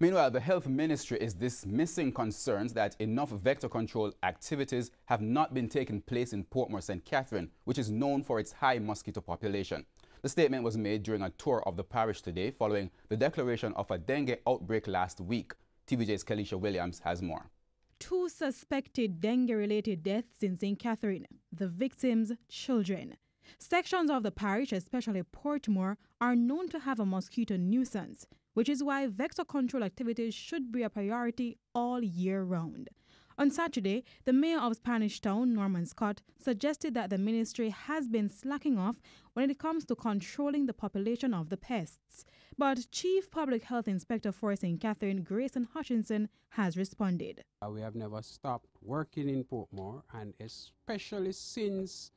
Meanwhile, the Health Ministry is dismissing concerns that enough vector control activities have not been taking place in Portmore, St. Catherine, which is known for its high mosquito population. The statement was made during a tour of the parish today following the declaration of a dengue outbreak last week. TVJ's Kelisha Williams has more. 2 suspected dengue-related deaths in St. Catherine, the victims children. Sections of the parish, especially Portmore, are known to have a mosquito nuisance, which is why vector control activities should be a priority all year round. On Saturday, the mayor of Spanish Town, Norman Scott, suggested that the ministry has been slacking off when it comes to controlling the population of the pests. But Chief Public Health Inspector for St. Catherine, Grayson Hutchinson, has responded. We have never stopped working in Portmore, and especially since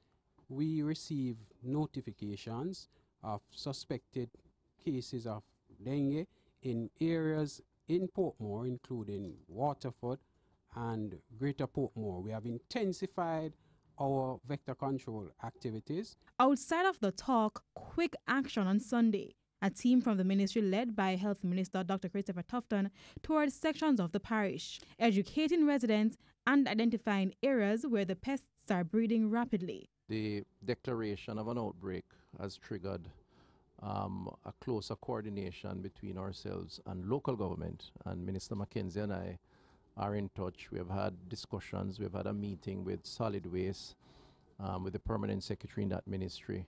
we receive notifications of suspected cases of dengue in areas in Portmore, including Waterford and Greater Portmore. We have intensified our vector control activities. Outside of the talk, quick action on Sunday. A team from the ministry led by Health Minister Dr. Christopher Tufton toured sections of the parish, educating residents and identifying areas where the pests are breeding rapidly. The declaration of an outbreak has triggered a closer coordination between ourselves and local government, and Minister Mackenzie and I are in touch. We have had discussions. We've had a meeting with Solid Waste, with the permanent secretary in that ministry,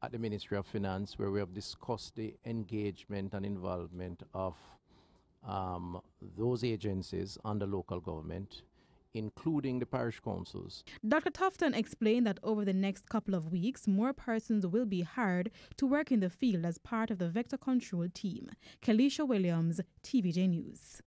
at the Ministry of Finance, where we have discussed the engagement and involvement of those agencies under local government, including the parish councils. Dr. Tufton explained that over the next couple of weeks, more persons will be hired to work in the field as part of the vector control team. Kelisha Williams, TVJ News.